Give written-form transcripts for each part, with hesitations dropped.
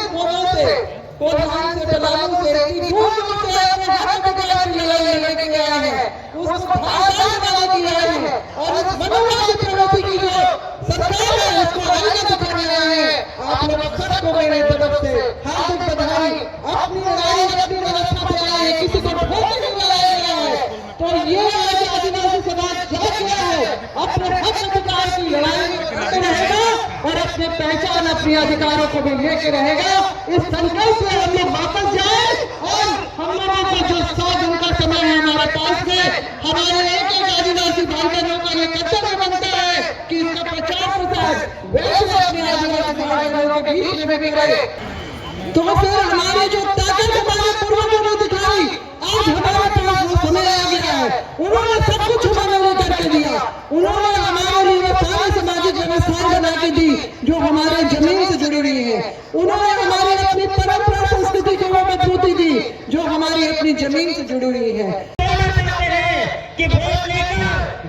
कोनों से, कोल्हान से, पलामू से, तीनों से अपने हक अधिकार की लड़ाई लड़ने के लिए आए हैं, उसको धारदार बना के आए हैं और इस मनोवादी प्रवृत्ति की जो सरकार है इसको आगे दिखाने आए हैं। आप लोग सबको मेरी तरफ से हार्दिक बधाई। अपनी लड़ाई अपनी व्यवस्था पे आए हैं, किसी को ठोकने में लाया गया है, तो ये आज आदिवासी समाज जाग गया है, अपने हक अधिकार की लड़ाई में खड़े रहेगा और अपने पहचान अपने अधिकारों को भी लेके रहेगा। इस संकल्प से हम लोग वापस जाए और हम लोगों को जो 100 दिन का समय है हमारे पास में, हमारे एक एक आदिवासी भाई बहनों का ये कर्तव्य बनता है कि इसका 50% वैसे अपने आदिवासी भाई बहनों के बीच में भी रहे। तो फिर हमारी जो ताकत हमारे पूर्वजों ने दिखाई, आज हमारे पास वो समय आ गया है। उन्होंने सब कुछ हमारे लिए करके दिया, उन्होंने हमारे लिए सारी सामाजिक व्यवस्थाएं बना के दी जो हमारे जमीन से जुड़ी हुई है, उन्होंने हमारी अपनी परंपरा संस्कृति को वो मजबूती दी जो हमारी अपनी जमीन से जुड़ी हुई है। कि वोट लेकर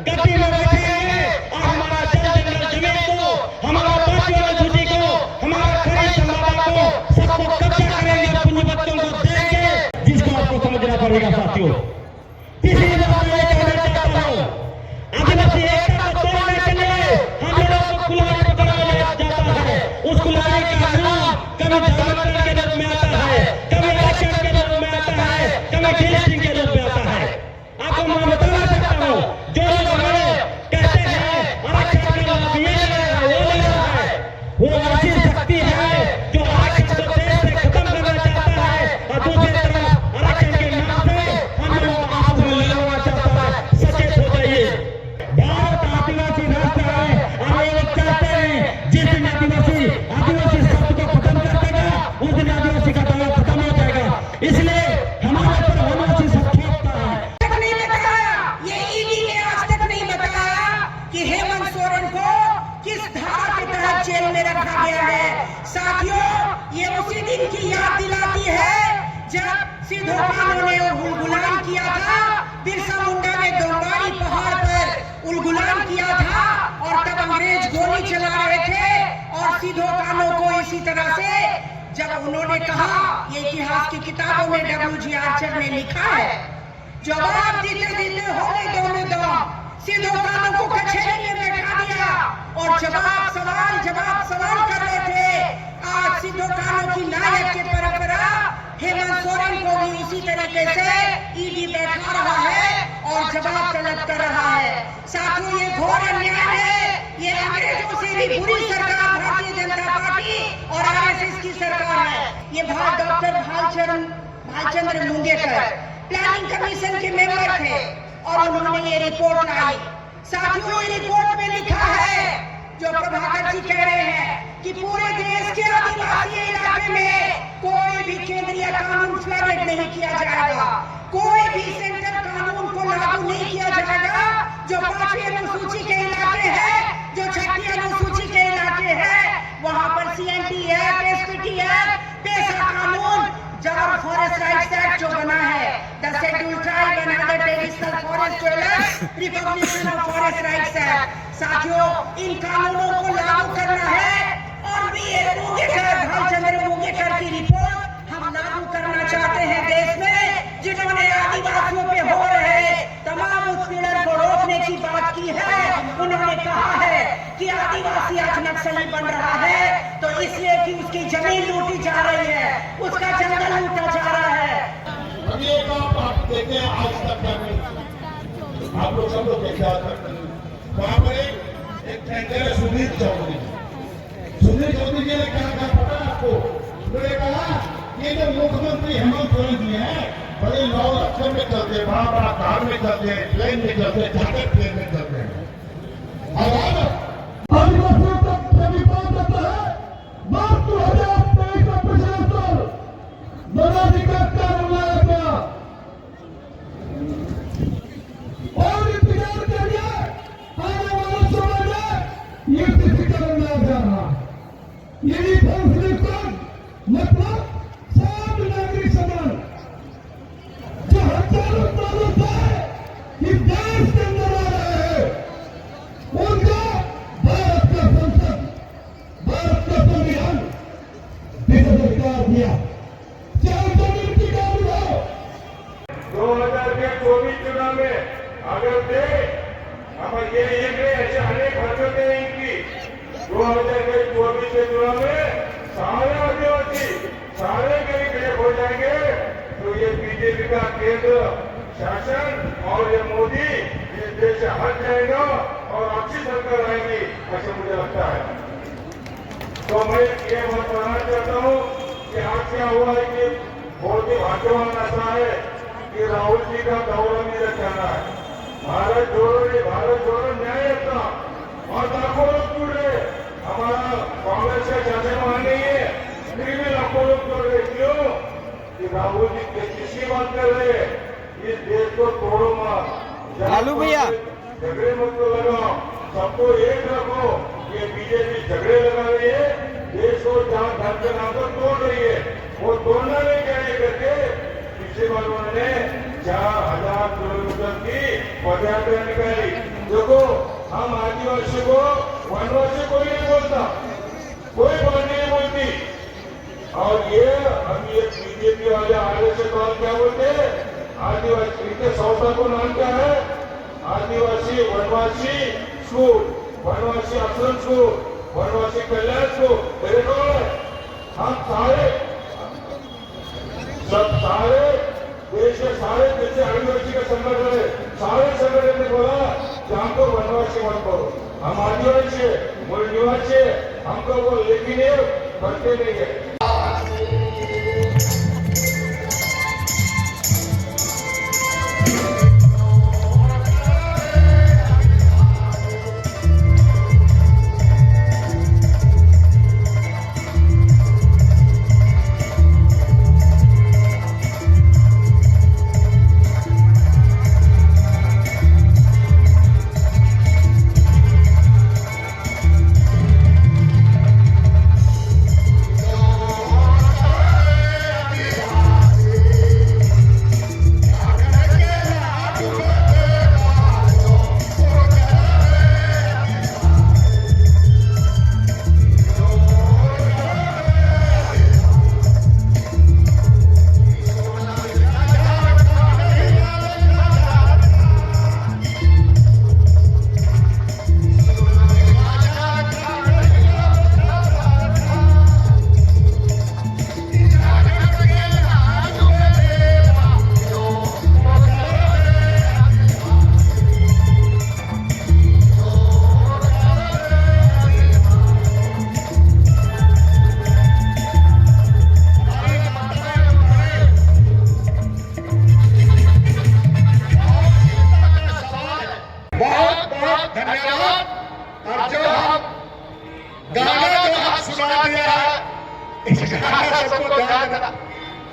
गद्दी में बैठे हैं और हमारा जल जमीन को, हमारा पार्टी अनुसूची को, हमारा खरीद संवादा को सबको कब्जा करेंगे, पूंजीपतियों को देंगे, जिसको आपको समझना पड़ेगा साथियों। तीसरी बात मैं कहना चाहता हूँ, आदिवासी एकता को तोड़ने के लिए हम लोगों को कुल्हाड़ी पकड़ाया जाता है। उस कुल्हाड़ी का नाम कभी जागरण के रूप में आता है, कभी आरक्षण के रूप में आता है, कभी गिलेटिंग के रूप में आता है। आपको मैं बताना चाहता हूँ, जो लोग हमारे कहते हैं आरक्षण का लाभ ये ले रहा है, वो ले रहा है, वो ऐसी शक्ति है जो आरक्षण को देश से खत्म करना चाहता है और दूसरी तरफ आरक्षण के नाम पे हम लोगों को आपस में लड़ना चाहता है। सचेत हो जाइए। भारत आदिवासी राष्ट्र है और ये लोग चाहते हैं जिस दिन आदिवासी शब्द को खत्म कर देगा उस दिन आदिवासी का दावा खत्म हो जाएगा। इसलिए हमारे पर आदिवासी सब खेपता है। हेमंत सोरेन को किस धारा के तहत जेल में रखा गया है। साथियों, ये उसी दिन की याद दिलाती है जब सिद्धू कान्हू ने उलगुलान किया था, बिरसा मुंडा ने दोंगारी पहाड़ पर उलगुलान किया था और तब अंग्रेज गोली चला रहे थे और सिद्धू कान्हू को इसी तरह से जब उन्होंने कहा, ये इतिहास की किताबों में W.G. आर्चर ने लिखा है, जवाब देते देते हो गए दोनों दम, सिद्धू कान्हू को कचहरी में बैठा दिया और जवाब सवाल कर रहे थे। आज सिद्धू कान्हू की नायक की परंपरा हेमंत सोरेन को भी उसी तरीके से ईडी बैठा रहा है और जवाब तलब कर रहा है। साथियों, ये घोर अन्याय है। ये अंग्रेजों से भी बुरी सरकार भारतीय जनता पार्टी और RSS की सरकार है। ये doctor Bhalchandra Mungekar planning commission के मेंबर थे और उन्होंने ये रिपोर्ट लाई। साथियों, ये रिपोर्ट में लिखा है जो प्रभाकर जी कह रहे हैं कि पूरे देश के आदिवासी इलाके में कोई भी केंद्रीय कानून फ्लडेड नहीं किया जाएगा, कोई भी सेंट्रल कानून को लागू नहीं किया जाएगा। जो 5वीं अनुसूची के इलाके हैं, जो 6वीं अनुसूची के इलाके हैं, वहां पर CNT एक्ट, SPT एक्ट, पेशा कानून, जब फॉरेस्ट राइट्स एक्ट जो बना है, the schedule tribe and other traditional forest developers recognition of forest rights act. साथियों, इन कानूनों को लागू करना है और भालचंद्र मुंगेकर की रिपोर्ट हम लागू करना चाहते हैं देश में, जिन्होंने आदिवासियों पे हो रहे तमाम उत्पीड़न को रोकने की बात की है। उन्होंने कहा है कि आदिवासी आज नक्सली बन रहा है तो इसलिए कि उसकी जमीन लूटी जा रही है, उसका जंगल लूटा जा रहा है। आप देखे आज तक आप लोग सब लोग देखे आज तक वहां पर एक टैंकर है सुनील चौधरी जी ने कहा पता आपको, उन्होंने कहा ये जो मुख्यमंत्री हेमंत सोरेन जी हैं बड़े लॉ अक्षर में चलते हैं, बड़ा बड़ा कार में चलते हैं, प्लेन में चलते हैं, चार्टर प्लेन में चलते हैं। आदिवासियों तक सभी बात करता है। मार्च 2023 का पिछले साल मनाधिकार कानून लाया गया और इंतजार के लिए आने वाले समय में ये तिथिकरण लाया जा रहा है। यही फैसले मतलब सब नागरिक समान जो हजारों सालों से इस देश के अंदर आ रहे हैं, उनका भारत का संसद, भारत का संविधान दिया। 2024 चुनाव में अगर थे अपन ये ऐसे अनेक हरकतें इनकी 2024 के चुनाव में सारे आदिवासी सारे गरीब हो जाएंगे तो ये बीजेपी का केंद्र शासन और ये मोदी इस देश से हट जाएगा और अच्छी सरकार आएगी ऐसा मुझे लगता है। तो मैं ये बात बताना चाहता हूँ कि आज क्या हुआ है कि बहुत ही भाग्यवान ऐसा है कि राहुल जी का दौरा भी रखना है। भारत जोड़ो न्याय यात्रा और लाखों लोग जुड़ रहे। हमारा कांग्रेस का शासन वहां नहीं है, फिर भी लाखों लोग जुड़ रहे। क्यों कि राहुल जी किसकी बात कर रहे हैं? इस देश को तोड़ो मत, लालू भैया झगड़े मत को लगाओ, सबको एक रखो। ये बीजेपी झगड़े लगा रही है, देश को जहां धर्म के नाम पर तोड़ रही है, वो तोड़ना नहीं चाहिए करके पिछले बार उन्होंने 4000 किलोमीटर की पदयात्रा निकाली। देखो हम आदिवासी को वनवासी कोई नहीं बोलता, कोई बात नहीं बोलती। और ये अब ये बीजेपी वाले आगे से तो क्या बोलते हैं? आदिवासी इनके संस्था को नाम क्या है? आदिवासी वनवासी स्कूल, वनवासी आश्रम स्कूल, वनवासी कल्याण स्कूल। मेरे को हम सारे देश के सारे जैसे आदिवासी का संगठन है, सारे संगठन ने बोला कि हमको वनवासी मत करो, हम आदिवासी है, मूल निवासी है, हमको वो लेकिन ये करते नहीं है।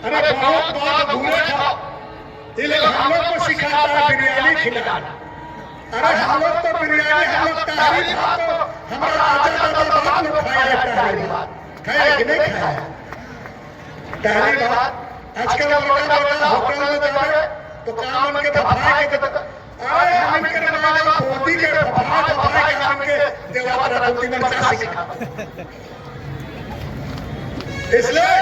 अरे बहुत भूले खाओ, ये लोग हम लोग को सिखाता है बिरयानी खिलाना। अरे हम लोग तो बिरयानी हम लोग तारीफ तो हमारा दादा बाप लोग खाया तारीफ खाया कि नहीं खाया तारीफ। आजकल होटल में जाओगे तो काम उनके दफाए के अरे हम इनके मामा मोदी के दफाए काम के देवता रघुती में क्या सिखा। इसलिए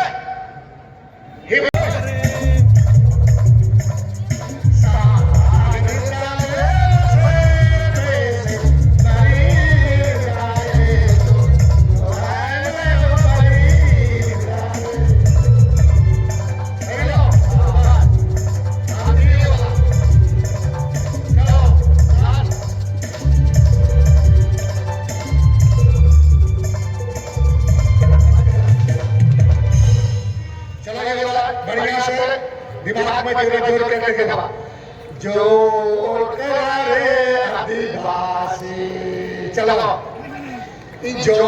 दिमाग में जोर करने के बाद जो करे आदिवासी चलो जो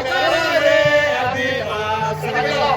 करे आदिवासी चलो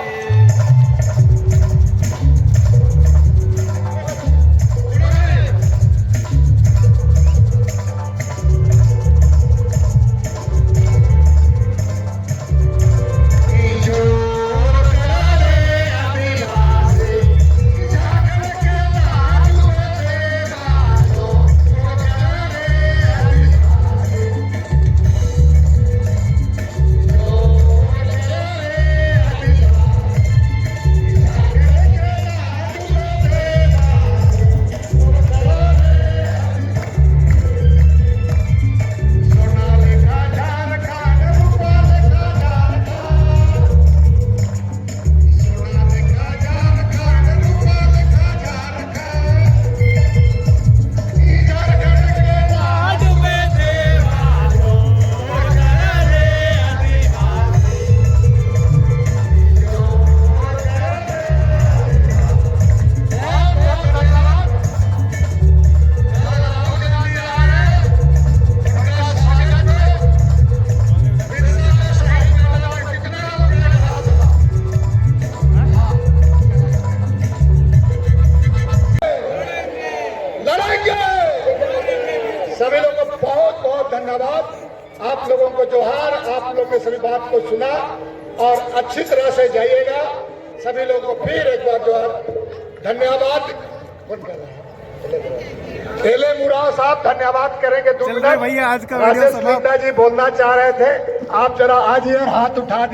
आप लोगों को जोहार, आप लोगों की सभी बात को सुना और अच्छी तरह से जाइएगा। सभी लोगों को फिर एक बार जोहार, धन्यवाद। कौन कर रहा है? एले मुराव साहब धन्यवाद करेंगे। 2 मिनट भैया आज का वीडियो राजेश मिश्रा जी बोलना चाह रहे थे, आप जरा आज हाथ उठा दीजिए।